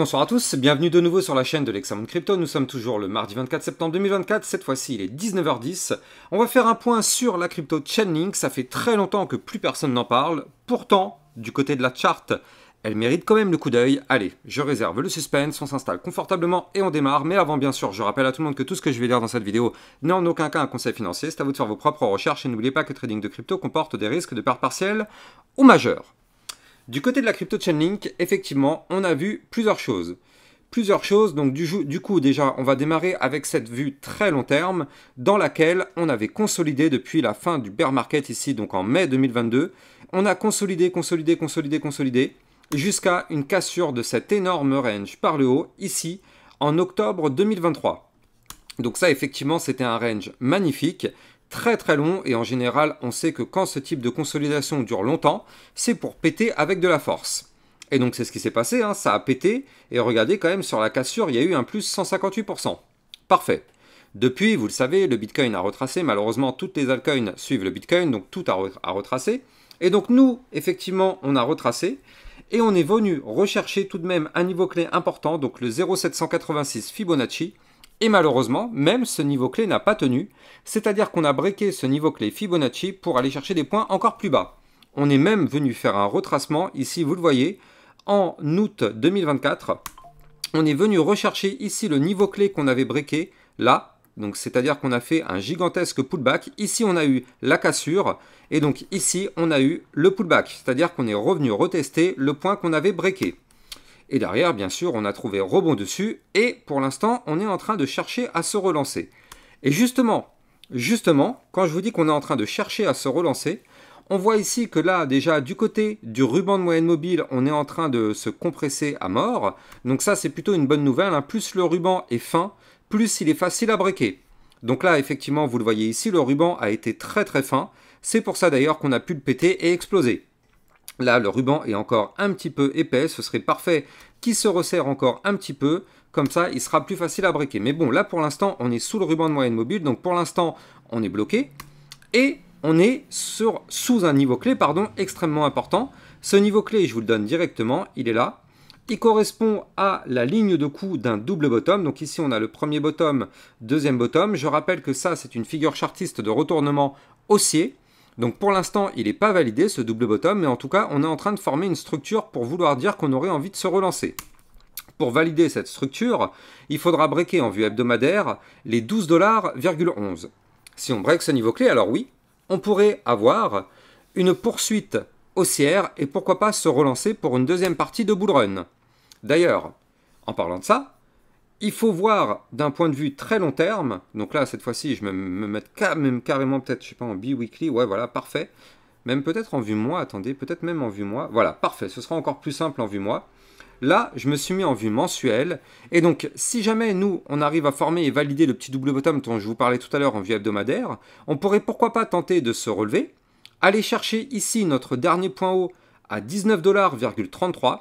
bonsoir à tous, bienvenue de nouveau sur la chaîne de l'Hexamone Crypto. Nous sommes toujours le mardi 24 septembre 2024, cette fois-ci il est 19h10. On va faire un point sur la crypto Chainlink, ça fait très longtemps que plus personne n'en parle. Pourtant, du côté de la charte, elle mérite quand même le coup d'œil. Allez, je réserve le suspense, on s'installe confortablement et on démarre. Mais avant, bien sûr, je rappelle à tout le monde que tout ce que je vais dire dans cette vidéo n'est en aucun cas un conseil financier. C'est à vous de faire vos propres recherches et n'oubliez pas que le trading de crypto comporte des risques de perte partielle ou majeure. Du côté de la crypto Chainlink, effectivement, on a vu plusieurs choses. Donc du coup, déjà, on va démarrer avec cette vue très long terme dans laquelle on avait consolidé depuis la fin du bear market ici, donc en mai 2022. On a consolidé jusqu'à une cassure de cet énorme range par le haut ici en octobre 2023. Donc ça, effectivement, c'était un range magnifique. Très très long et en général on sait que quand ce type de consolidation dure longtemps, c'est pour péter avec de la force. Et donc c'est ce qui s'est passé, hein, ça a pété et regardez quand même sur la cassure il y a eu un plus 158%. Parfait. Depuis, vous le savez, le Bitcoin a retracé, malheureusement toutes les altcoins suivent le Bitcoin, donc tout a retracé. Et donc nous, effectivement, on a retracé et on est venu rechercher tout de même un niveau clé important, donc le 0,786 Fibonacci. Et malheureusement, même ce niveau clé n'a pas tenu, c'est-à-dire qu'on a breaké ce niveau clé Fibonacci pour aller chercher des points encore plus bas. On est même venu faire un retracement, ici vous le voyez, en août 2024. On est venu rechercher ici le niveau clé qu'on avait breaké, là, donc c'est-à-dire qu'on a fait un gigantesque pullback. Ici on a eu la cassure, et donc ici on a eu le pullback, c'est-à-dire qu'on est revenu retester le point qu'on avait breaké. Et derrière, bien sûr, on a trouvé rebond dessus. Et pour l'instant, on est en train de chercher à se relancer. Et justement, quand je vous dis qu'on est en train de chercher à se relancer, on voit ici que là, déjà, du côté du ruban de moyenne mobile, on est en train de se compresser à mort. Donc ça, c'est plutôt une bonne nouvelle, hein. Plus le ruban est fin, plus il est facile à breaker. Donc là, effectivement, vous le voyez ici, le ruban a été très très fin. C'est pour ça d'ailleurs qu'on a pu le péter et exploser. Là, le ruban est encore un petit peu épais, ce serait parfait qu'il se resserre encore un petit peu, comme ça il sera plus facile à breaker. Mais bon, là pour l'instant, on est sous le ruban de moyenne mobile, donc pour l'instant, on est bloqué. Et on est sous un niveau clé, extrêmement important. Ce niveau clé, je vous le donne directement, il est là. Il correspond à la ligne de coup d'un double bottom. Donc ici, on a le premier bottom, deuxième bottom. Je rappelle que ça, c'est une figure chartiste de retournement haussier. Donc pour l'instant, il n'est pas validé ce double bottom, mais en tout cas, on est en train de former une structure pour vouloir dire qu'on aurait envie de se relancer. Pour valider cette structure, il faudra breaker en vue hebdomadaire les 12,11 $. Si on break ce niveau clé, alors oui, on pourrait avoir une poursuite haussière et pourquoi pas se relancer pour une deuxième partie de bull run. D'ailleurs, en parlant de ça, il faut voir d'un point de vue très long terme, donc là cette fois-ci je vais me mettre carrément peut-être, je sais pas, en bi-weekly, ouais voilà, parfait, même peut-être en vue mois, attendez, peut-être même en vue mois, voilà, parfait, ce sera encore plus simple en vue mois. Là, je me suis mis en vue mensuelle, et donc si jamais nous, on arrive à former et valider le petit double bottom dont je vous parlais tout à l'heure en vue hebdomadaire, on pourrait pourquoi pas tenter de se relever, aller chercher ici notre dernier point haut à 19,33 $,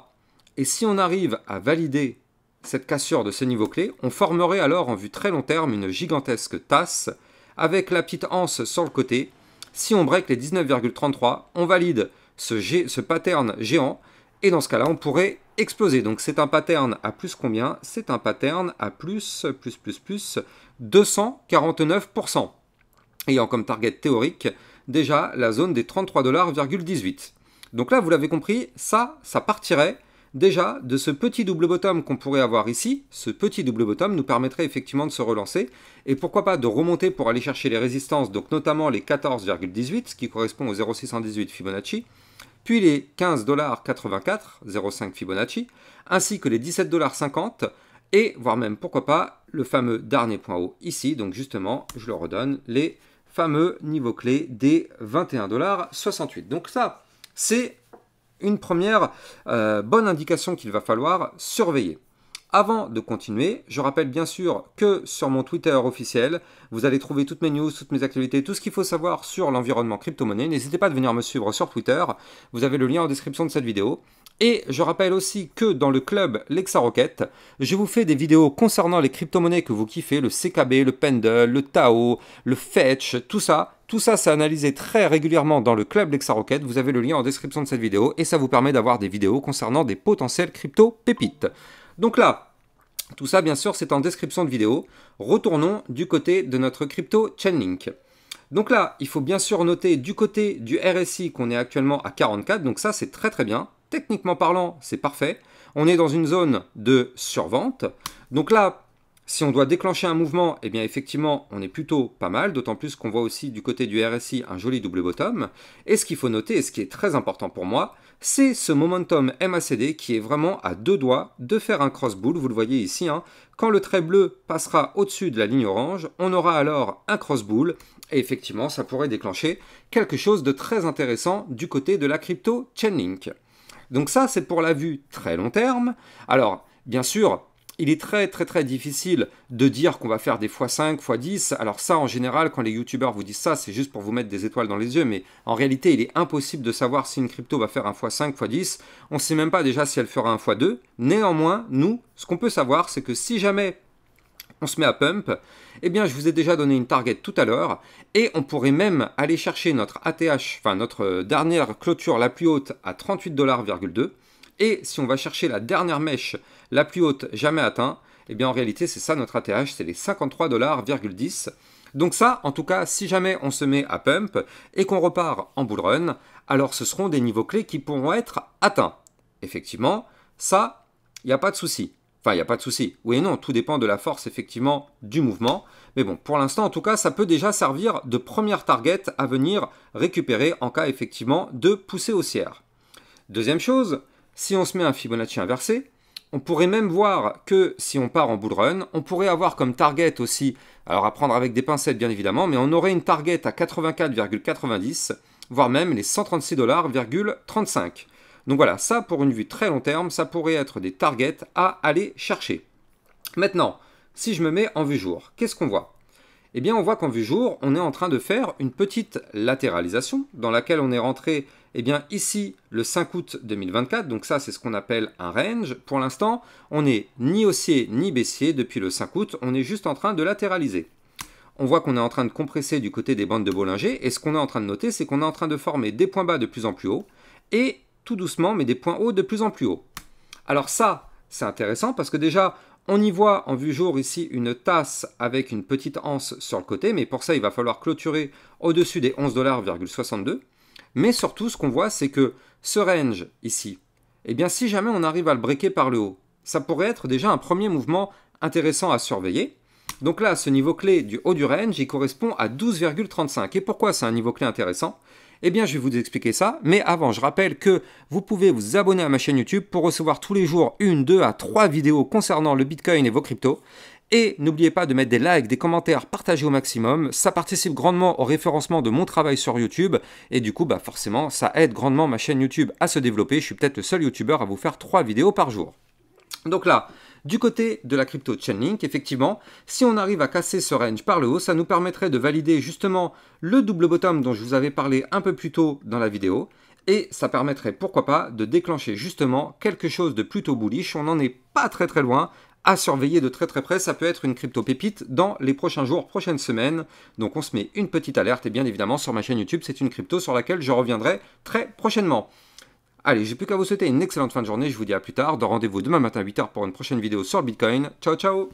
et si on arrive à valider cette cassure de ce niveau clé, on formerait alors en vue très long terme une gigantesque tasse avec la petite anse sur le côté. Si on break les 19,33, on valide ce pattern géant et dans ce cas-là, on pourrait exploser. Donc c'est un pattern à plus combien? C'est un pattern à plus 249%. Ayant comme target théorique déjà la zone des 33,18 $. Donc là, vous l'avez compris, ça partirait déjà de ce petit double bottom qu'on pourrait avoir ici. Ce petit double bottom nous permettrait effectivement de se relancer et pourquoi pas de remonter pour aller chercher les résistances, donc notamment les 14,18, ce qui correspond au 0,618 Fibonacci, puis les 15,84 $, 0,5 Fibonacci, ainsi que les 17,50 $ et voire même pourquoi pas le fameux dernier point haut ici, donc justement je le redonne, les fameux niveaux clés des 21,68 $. Donc ça, c'est une première bonne indication qu'il va falloir surveiller. Avant de continuer, je rappelle bien sûr que sur mon Twitter officiel, vous allez trouver toutes mes news, toutes mes actualités, tout ce qu'il faut savoir sur l'environnement crypto-monnaie. N'hésitez pas à venir me suivre sur Twitter, vous avez le lien en description de cette vidéo. Et je rappelle aussi que dans le club LexaRocket, je vous fais des vidéos concernant les crypto-monnaies que vous kiffez, le CKB, le Pendle, le Tao, le Fetch, tout ça. Tout ça, c'est analysé très régulièrement dans le club LexaRocket. Vous avez le lien en description de cette vidéo et ça vous permet d'avoir des vidéos concernant des potentiels crypto-pépites. Donc là, tout ça bien sûr c'est en description de vidéo. Retournons du côté de notre crypto Chainlink. Donc là, il faut bien sûr noter du côté du RSI qu'on est actuellement à 44, donc ça c'est très très bien. Techniquement parlant, c'est parfait. On est dans une zone de survente. Donc là, si on doit déclencher un mouvement, eh bien effectivement, on est plutôt pas mal, d'autant plus qu'on voit aussi du côté du RSI un joli double bottom. Et ce qu'il faut noter, et ce qui est très important pour moi, c'est ce momentum MACD qui est vraiment à deux doigts de faire un cross bull. Vous le voyez ici, hein. Quand le trait bleu passera au-dessus de la ligne orange, on aura alors un cross bull. Et effectivement, ça pourrait déclencher quelque chose de très intéressant du côté de la crypto Chainlink. Donc ça, c'est pour la vue très long terme. Alors, bien sûr, il est très difficile de dire qu'on va faire des x5, x10. Alors ça, en général, quand les youtubeurs vous disent ça, c'est juste pour vous mettre des étoiles dans les yeux. Mais en réalité, il est impossible de savoir si une crypto va faire un x5, x10. On ne sait même pas déjà si elle fera un x2. Néanmoins, nous, ce qu'on peut savoir, c'est que si jamais on se met à pump, eh bien je vous ai déjà donné une target tout à l'heure, et on pourrait même aller chercher notre ATH, enfin notre dernière clôture la plus haute à 38,2 $, et si on va chercher la dernière mèche la plus haute jamais atteinte, eh bien en réalité c'est ça notre ATH, c'est les 53,10 $. Donc ça, en tout cas, si jamais on se met à pump et qu'on repart en bull run, alors ce seront des niveaux clés qui pourront être atteints. Effectivement, ça, il n'y a pas de souci. Enfin, il n'y a pas de souci. Oui et non, tout dépend de la force, effectivement, du mouvement. Mais bon, pour l'instant, en tout cas, ça peut déjà servir de première target à venir récupérer en cas, effectivement, de poussée haussière. Deuxième chose, si on se met un Fibonacci inversé, on pourrait même voir que si on part en bull run, on pourrait avoir comme target aussi, alors à prendre avec des pincettes bien évidemment, mais on aurait une target à 84,90, voire même les 136,35 $. Donc voilà, ça pour une vue très long terme, ça pourrait être des targets à aller chercher. Maintenant, si je me mets en vue jour, qu'est-ce qu'on voit? Eh bien, on voit qu'en vue jour, on est en train de faire une petite latéralisation dans laquelle on est rentré, eh bien, ici, le 5 août 2024. Donc ça, c'est ce qu'on appelle un range. Pour l'instant, on n'est ni haussier ni baissier depuis le 5 août. On est juste en train de latéraliser. On voit qu'on est en train de compresser du côté des bandes de Bollinger. Et ce qu'on est en train de noter, c'est qu'on est en train de former des points bas de plus en plus haut et tout doucement, mais des points hauts de plus en plus haut. Alors ça, c'est intéressant parce que déjà, on y voit en vue jour ici une tasse avec une petite anse sur le côté, mais pour ça, il va falloir clôturer au-dessus des 11,62 $. Mais surtout, ce qu'on voit, c'est que ce range ici, eh bien, si jamais on arrive à le breaker par le haut, ça pourrait être déjà un premier mouvement intéressant à surveiller. Donc là, ce niveau clé du haut du range, il correspond à 12,35. Et pourquoi c'est un niveau clé intéressant ? Eh bien, je vais vous expliquer ça, mais avant, je rappelle que vous pouvez vous abonner à ma chaîne YouTube pour recevoir tous les jours 1, 2 à 3 vidéos concernant le Bitcoin et vos cryptos. Et n'oubliez pas de mettre des likes, des commentaires, partager au maximum. Ça participe grandement au référencement de mon travail sur YouTube. Et du coup, bah forcément, ça aide grandement ma chaîne YouTube à se développer. Je suis peut-être le seul YouTuber à vous faire 3 vidéos par jour. Donc là, du côté de la crypto Chainlink, effectivement, si on arrive à casser ce range par le haut, ça nous permettrait de valider justement le double bottom dont je vous avais parlé un peu plus tôt dans la vidéo. Et ça permettrait, pourquoi pas, de déclencher justement quelque chose de plutôt bullish. On n'en est pas très loin. À surveiller de très près, ça peut être une crypto pépite dans les prochains jours, prochaines semaines. Donc on se met une petite alerte et bien évidemment sur ma chaîne YouTube, c'est une crypto sur laquelle je reviendrai très prochainement. Allez, j'ai plus qu'à vous souhaiter une excellente fin de journée, je vous dis à plus tard, rendez-vous demain matin à 8 h pour une prochaine vidéo sur le Bitcoin. Ciao ciao.